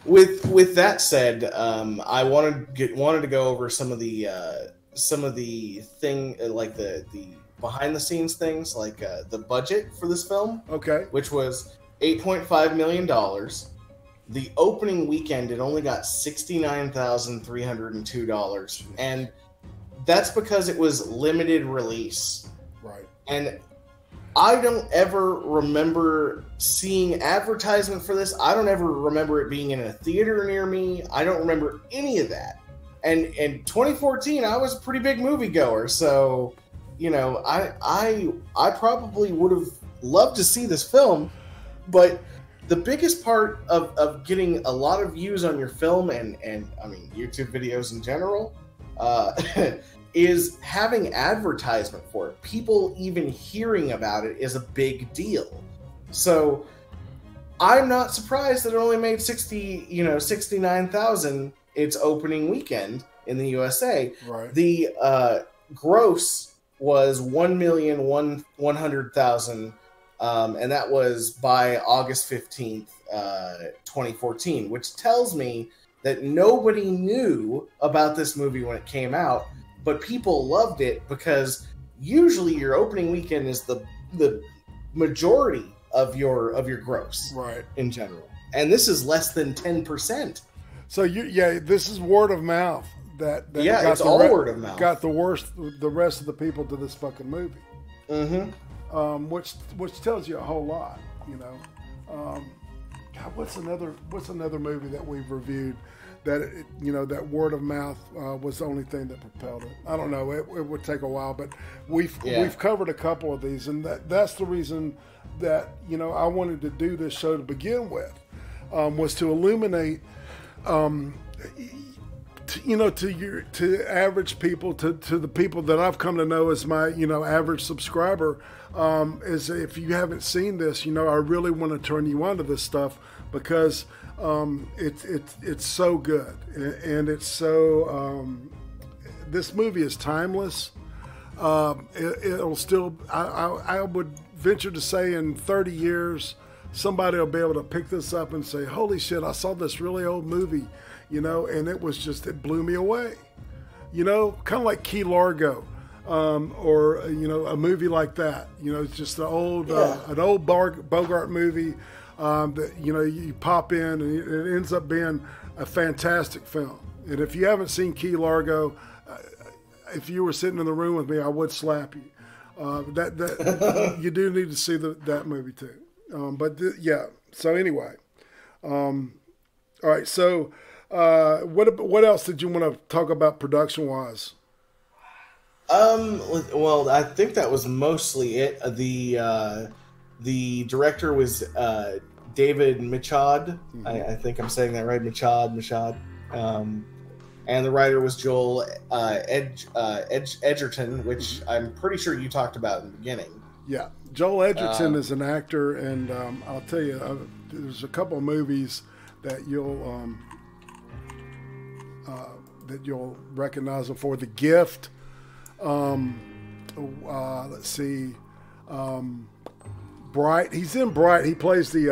With that said, I wanted to go over some of the thing, like the behind the scenes things, like the budget for this film. Okay. Which was $8.5 million. The opening weekend, it only got $69,302, and that's because it was limited release. Right. And I don't ever remember seeing advertisement for this. I don't ever remember it being in a theater near me. I don't remember any of that. And in 2014, I was a pretty big moviegoer, so I probably would have loved to see this film. But the biggest part of getting a lot of views on your film and I mean YouTube videos in general is having advertisement for it. People even hearing about it is a big deal. So I'm not surprised that it only made 69,000 its opening weekend in the USA. Right. The gross was 1,100,000, and that was by August 15th, 2014, which tells me that nobody knew about this movie when it came out, but people loved it because usually your opening weekend is the majority of your gross, right, in general, and this is less than 10%. So this is word of mouth that got it's all word of mouth. Got the rest of the people to this fucking movie. Mm-hmm. Which tells you a whole lot, God, what's another movie that we've reviewed that that word of mouth was the only thing that propelled it? I don't know. It would take a while, but we've covered a couple of these, and that's the reason that I wanted to do this show to begin with, was to illuminate, to average people, to the people that I've come to know as my average subscriber, is if you haven't seen this, I really want to turn you on to this stuff because it's so good, and it's so this movie is timeless. It'll still, I would venture to say, in 30 years somebody will be able to pick this up and say, holy shit, I saw this really old movie, and it blew me away, kind of like Key Largo, or a movie like that. It's just an old Bogart movie that you pop in, and it ends up being a fantastic film. And if you haven't seen Key Largo, if you were sitting in the room with me, I would slap you. You do need to see that movie too. So anyway, all right. So what else did you want to talk about production wise? Well, I think that was mostly it. The director was David Michaud. Mm-hmm. I think I'm saying that right, Michaud. And the writer was Joel Edgerton, which I'm pretty sure you talked about in the beginning. Yeah, Joel Edgerton is an actor, and I'll tell you, there's a couple of movies that you'll recognize him for. The Gift. Let's see. Bright. He's in Bright. He plays the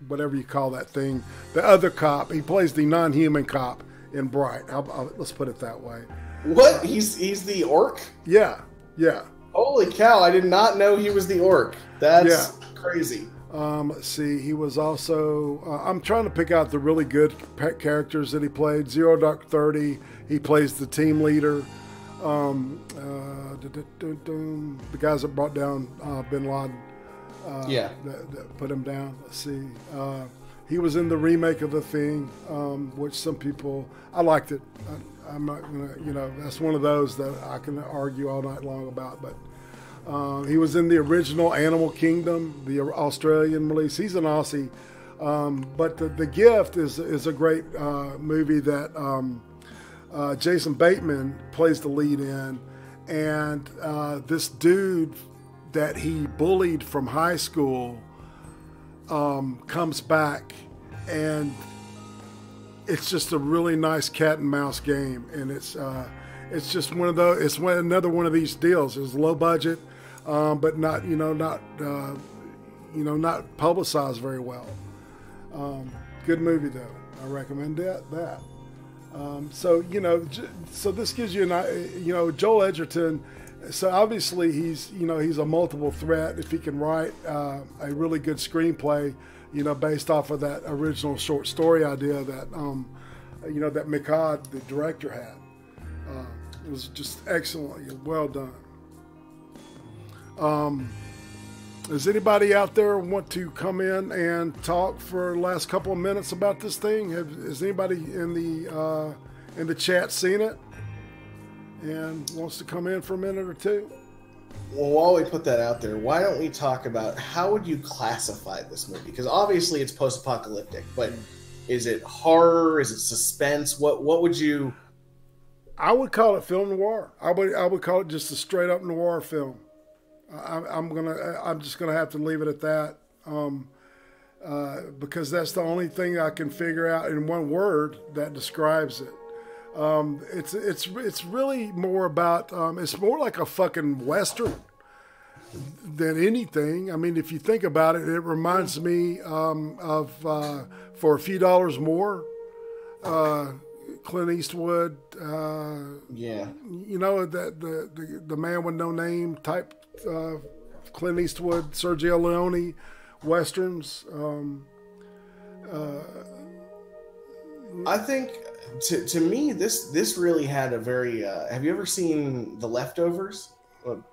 whatever you call that thing, the other cop. He plays the non-human cop in Bright. Let's put it that way. What? He's the orc? Yeah. Holy cow! I did not know he was the orc. That's crazy. Let's see. He was also. I'm trying to pick out the really good characters that he played. Zero Dark 30. He plays the team leader. The guys that brought down Bin Laden. That put him down. Let's see. He was in the remake of The Thing, which some people, I liked it. I'm not gonna, that's one of those that I can argue all night long about. But he was in the original Animal Kingdom, the Australian release. He's an Aussie. But the Gift is a great movie that Jason Bateman plays the lead in, and this dude that he bullied from high school comes back, and it's just a really nice cat and mouse game, and it's just one of those. It's another one of these deals. It's low budget, but not not publicized very well. Good movie though. I recommend that. So this gives you Joel Edgerton. So obviously he's a multiple threat if he can write a really good screenplay, based off of that original short story idea that that Mikad, the director, had. It was just excellently well done. Does anybody out there want to come in and talk for the last couple of minutes about this thing? Has anybody in the chat seen it and wants to come in for a minute or two? Well, while we put that out there, why don't we talk about how would you classify this movie? Because obviously it's post-apocalyptic, but is it horror? Is it suspense? What would you? I would call it film noir. I would call it just a straight up noir film. I'm just gonna have to leave it at that, because that's the only thing I can figure out in one word that describes it. It's really more about it's more like a fucking Western than anything. I mean, if you think about it, it reminds me of For a Few Dollars More, Clint Eastwood. Yeah, the Man with No Name type. Clint Eastwood, Sergio Leone westerns. I think to me this really had a very. Have you ever seen The Leftovers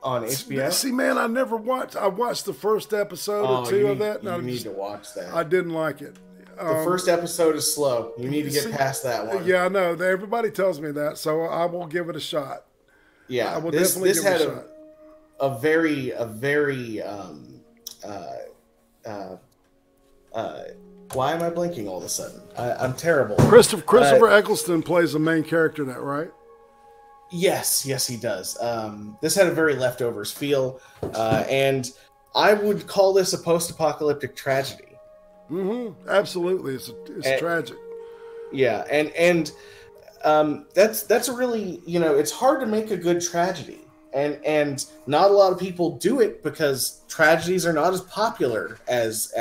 on HBO? See, man, I never watched. I watched the first episode or two of that. You need to watch that. I didn't like it. The first episode is slow. You need to get past that one. Yeah, I know. Everybody tells me that, so I will give it a shot. Yeah, I will definitely give it a shot. A very why am I blinking all of a sudden? I'm terrible. Christopher Eccleston plays the main character in that, right? Yes, he does. This had a very Leftovers feel, and I would call this a post-apocalyptic tragedy. Mm-hmm. Absolutely, it's tragic. Yeah, and that's a really, it's hard to make a good tragedy. And not a lot of people do it because tragedies are not as popular as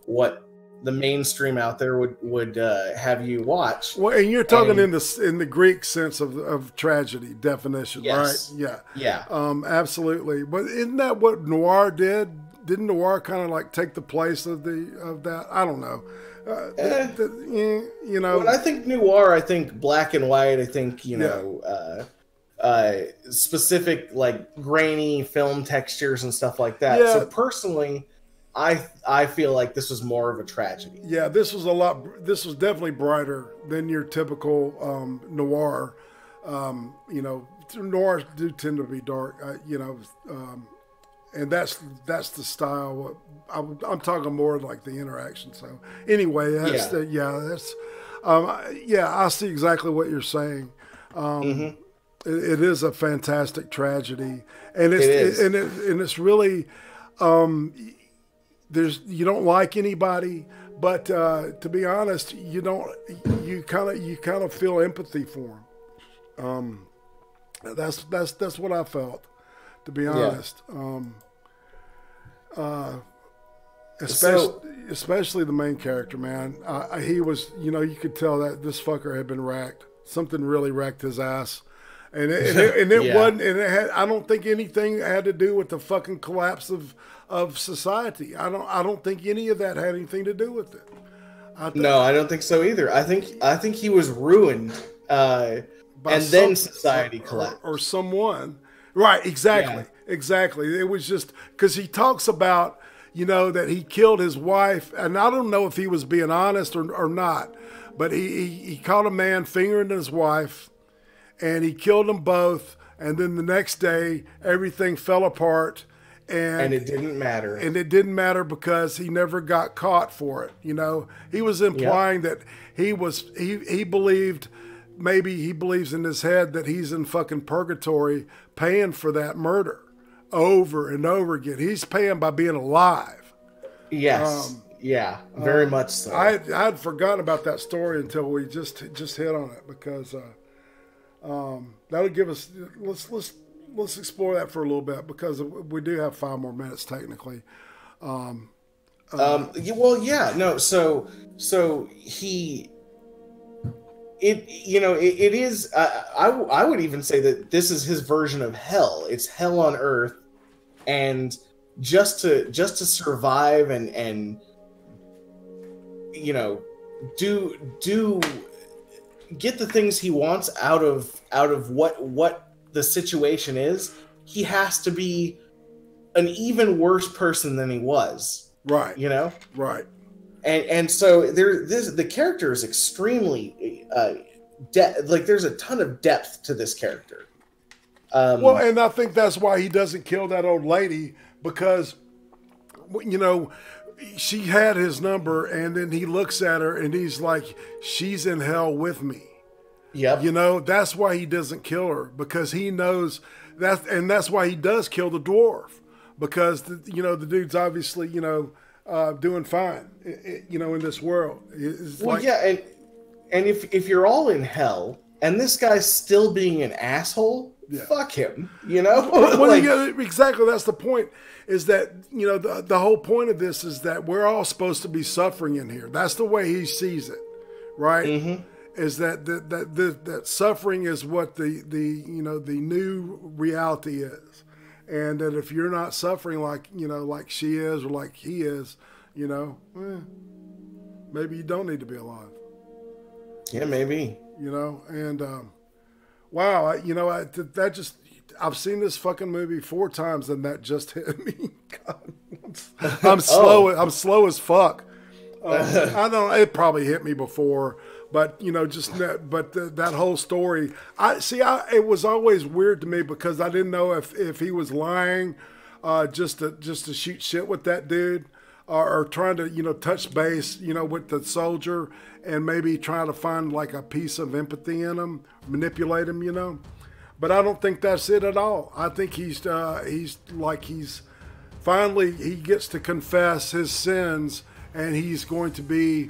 what the mainstream out there would have you watch. Well, and you're talking in the Greek sense of tragedy definition, yes. Right? Yeah. Absolutely. But isn't that what noir did? Didn't noir kind of like take the place of that? I don't know. When I think noir, I think black and white. I think specific like grainy film textures and stuff like that. Yeah. So personally, I feel like this was more of a tragedy. Yeah, this was definitely brighter than your typical noir. Noirs do tend to be dark. And that's the style. I'm talking more like the interaction. So anyway, I see exactly what you're saying. It is a fantastic tragedy, and it's really you don't like anybody, but to be honest, you kind of feel empathy for them. That's what I felt, to be honest. Especially the main character, man. He was, you could tell that this fucker had been wrecked. Something really wrecked his ass. And it wasn't. And it had. I don't think anything had to do with the fucking collapse of society. I don't think any of that had anything to do with it. I don't think so either. I think he was ruined, and then society collapsed, or someone. Right? Exactly. Yeah. Exactly. It was just because he talks about that he killed his wife, and I don't know if he was being honest or not, but he caught a man fingering his wife. And he killed them both, and then the next day everything fell apart, and it didn't matter. And it didn't matter because he never got caught for it. He was implying that he believed maybe he believes in his head that he's in fucking purgatory paying for that murder over and over again. He's paying by being alive. Yes. Yeah, very much so. I'd forgotten about that story until we just hit on it, because that'll give us, let's explore that for a little bit, because we do have 5 more minutes technically. So he, it is, I would even say that this is his version of hell. It's hell on earth, and just to survive and do get the things he wants out of what the situation is, he has to be an even worse person than he was. Right. Right. And so the character is extremely there's a ton of depth to this character. Well, and I think that's why he doesn't kill that old lady, because she had his number, and then he looks at her and he's like, she's in hell with me. Yep. That's why he doesn't kill her, because he knows that, and that's why he does kill the dwarf, because the dude's obviously doing fine in this world. And if you're all in hell and this guy's still being an asshole, fuck him. Well, exactly. That's the point. Is that the whole point of this is that we're all supposed to be suffering in here. That's the way he sees it, right? Mm-hmm. Is that suffering is what the new reality is, and that if you're not suffering like she is or like he is, maybe you don't need to be alive. Yeah, maybe. And wow, that just. I've seen this fucking movie 4 times, and that just hit me. God, I'm slow. I'm slow as fuck. I don't. It probably hit me before, but that whole story. It was always weird to me, because I didn't know if he was lying, just to shoot shit with that dude, or trying to touch base with the soldier, and maybe trying to find like a piece of empathy in him, manipulate him, But I don't think that's it at all. I think he's finally he gets to confess his sins, and he's going to be,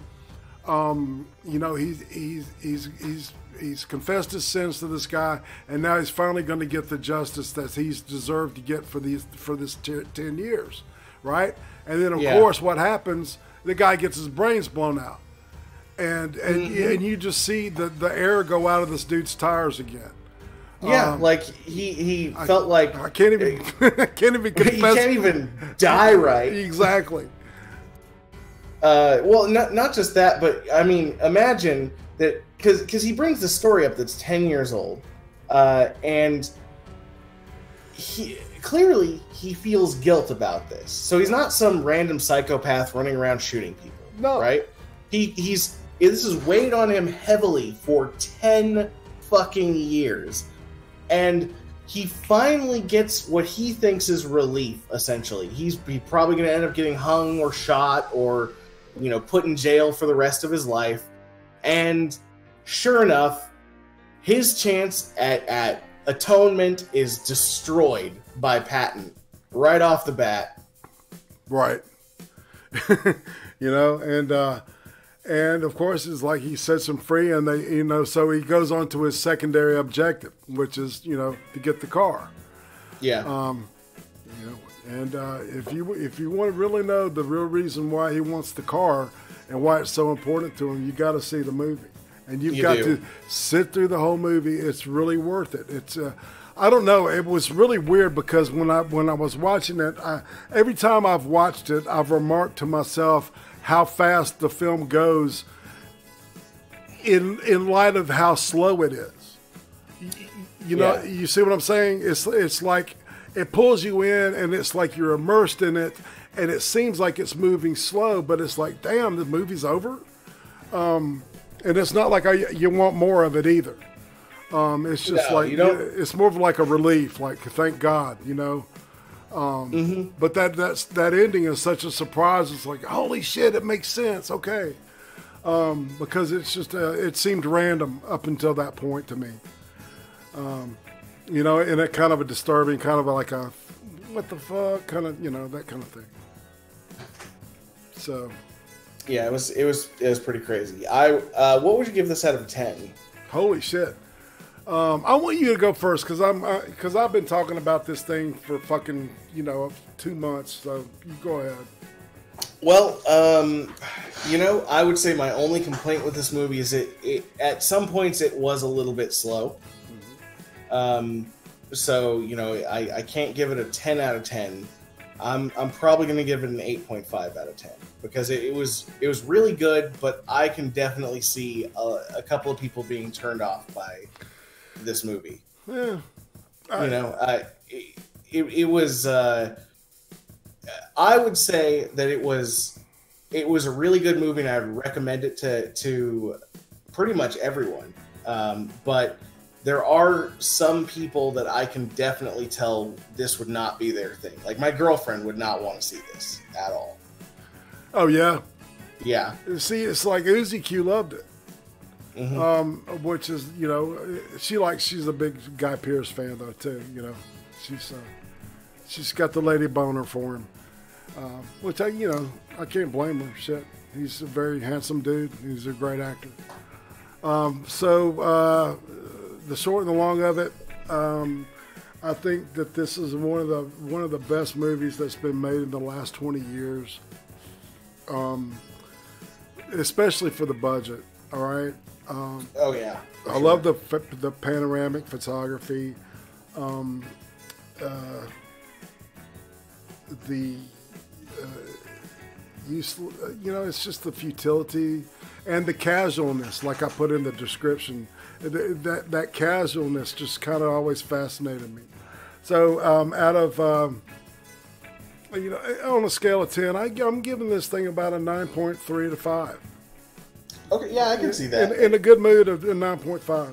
he's confessed his sins to this guy, and now he's finally going to get the justice that he's deserved to get for this 10 years, right? And then of course what happens? The guy gets his brains blown out, and you just see the air go out of this dude's tires again. Yeah, like he felt like I can't even confess. He can't even die right. Exactly. Well, not just that, but I mean, imagine that, because he brings the story up that's 10 years old, and he feels guilt about this. So he's not some random psychopath running around shooting people. No, right? This is weighed on him heavily for 10 fucking years. And he finally gets what he thinks is relief, essentially. He's probably going to end up getting hung or shot or, put in jail for the rest of his life. And sure enough, his chance at atonement is destroyed by Patton right off the bat. Right. And of course, it's like he sets them free, and they, so he goes on to his secondary objective, which is, to get the car. Yeah. If you want to really know the real reason why he wants the car and why it's so important to him, you got to see the movie, and you've got to sit through the whole movie. It's really worth it. It's I don't know. It was really weird, because when I was watching it, every time I've watched it, I've remarked to myself how fast the film goes in light of how slow it is. You see what I'm saying? It's like it pulls you in, and it's like you're immersed in it, and it seems like it's moving slow, but it's like, damn, the movie's over. And it's not like you want more of it either. It's just it's more of like a relief, like thank God, But that ending is such a surprise. It's like, holy shit, it makes sense. Okay. because it's just it seemed random up until that point to me. You know, and it kind of a disturbing, kind of like a what the fuck kind of, you know, that kind of thing. So, yeah, it was pretty crazy. What would you give this out of 10? Holy shit! I want you to go first because I've been talking about this thing for fucking 2 months. So you go ahead. Well, I would say my only complaint with this movie is it at some points it was a little bit slow. So I can't give it a 10 out of 10. I'm probably going to give it an 8.5 out of 10 because it was really good, but I can definitely see a couple of people being turned off by this movie. Yeah, it was. I would say that it was a really good movie, and I'd recommend it to pretty much everyone. But there are some people that I can definitely tell this would not be their thing. Like my girlfriend would not want to see this at all. Oh yeah, yeah. See, it's like Uzi Q loved it, which is she's a big Guy Pearce fan though too. She's got the lady boner for him, which I can't blame her. Shit, he's a very handsome dude. He's a great actor. The short and the long of it, I think that this is one of the best movies that's been made in the last 20 years, especially for the budget. All right. Oh yeah. I love the panoramic photography. It's just the futility and the casualness, like I put in the description. That casualness just kind of always fascinated me. So out of on a scale of 10, I'm giving this thing about a 9.3 to 5. Okay, yeah, I can see that. In a good mood of a 9.5.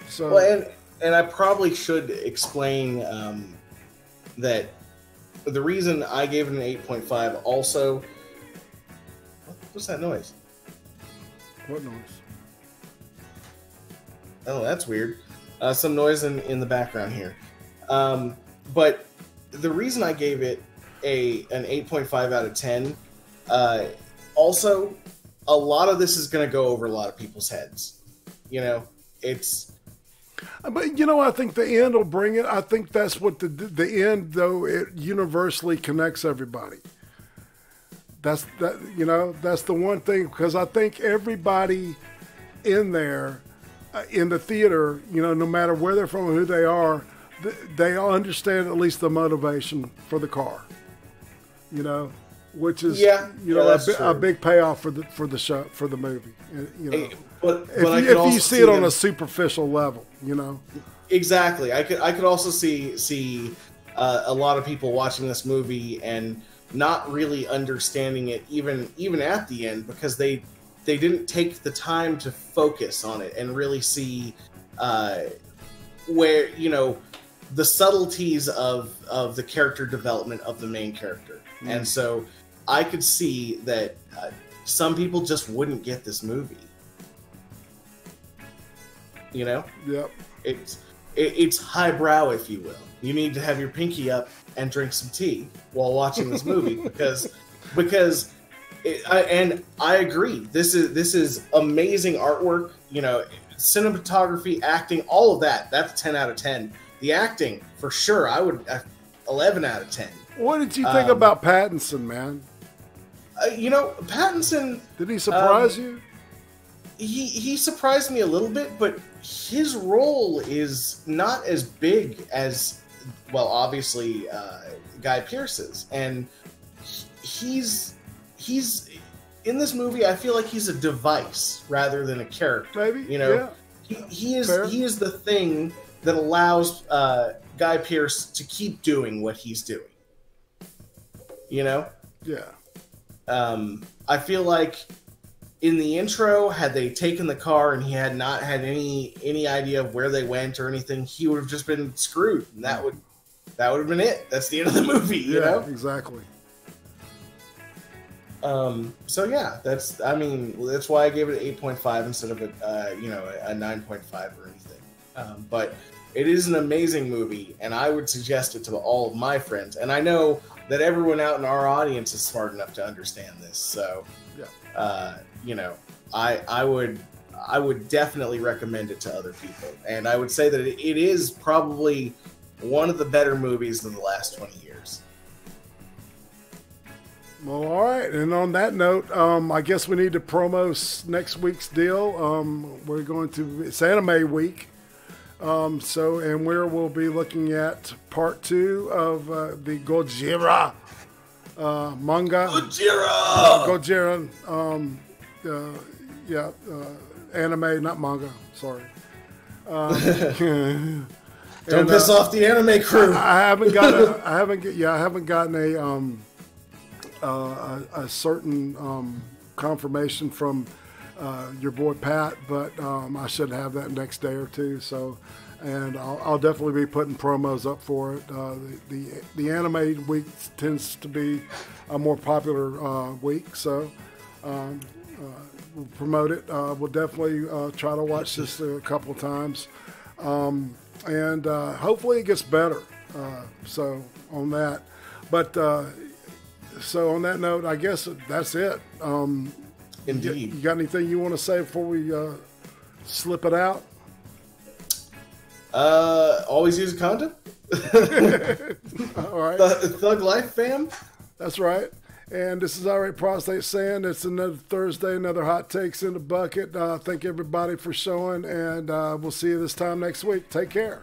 So, well, and I probably should explain that the reason I gave it an 8.5 also. What's that noise? What noise? Oh, that's weird. Some noise in the background here. But the reason I gave it an 8.5 out of 10, also, a lot of this is going to go over a lot of people's heads. It's... But, I think the end will bring it. I think that's what the end, though, it universally connects everybody. That's the one thing, because I think everybody in there, in the theater, no matter where they're from or who they are, they all understand at least the motivation for the car. Which is a big payoff for the show, for the movie. But if you see it on a superficial level, Exactly. I could also see a lot of people watching this movie and not really understanding it even at the end, because they didn't take the time to focus on it and really see where the subtleties of the character development of the main character. And so I could see that some people just wouldn't get this movie. Yep. It's highbrow, if you will. You need to have your pinky up and drink some tea while watching this movie because I agree. This is amazing artwork. Cinematography, acting, all of that. That's 10 out of 10. The acting, for sure, I would 11 out of 10. What did you think about Pattinson, man? Pattinson. Did he surprise you? He surprised me a little bit, but his role is not as big as, well, obviously Guy Pearce's, and he's in this movie. I feel like he's a device rather than a character. Maybe, he is the thing that allows Guy Pearce to keep doing what he's doing. Yeah. I feel like in the intro, had they taken the car and he had not had any idea of where they went or anything, he would have just been screwed, and that would have been it. That's the end of the movie. Yeah, exactly. So yeah, that's why I gave it an 8.5 instead of a 9.5 or anything. But it is an amazing movie, and I would suggest it to all of my friends. And I know that everyone out in our audience is smart enough to understand this. So, I would definitely recommend it to other people. And I would say that it is probably one of the better movies in the last 20 years. Well, all right. And on that note, I guess we need to promo next week's deal. We're going to, it's Anime Week. And where we'll be looking at part 2 of the Gojira manga. Gojira! Anime, not manga. Sorry. Don't piss off the anime crew. I haven't gotten a certain confirmation from your boy Pat, but I should have that next day or two. So, and I'll definitely be putting promos up for it. The anime week tends to be a more popular week, so we'll promote it. We'll definitely try to watch this a couple of times, and hopefully it gets better. So on that, but so on that note, I guess that's it. Indeed. You got anything you want to say before we slip it out? Always use a condom. All right. Thug life, fam. That's right. And this is Irate Prostate saying it's another Thursday, another hot takes in the bucket. Thank everybody for showing, and we'll see you this time next week. Take care.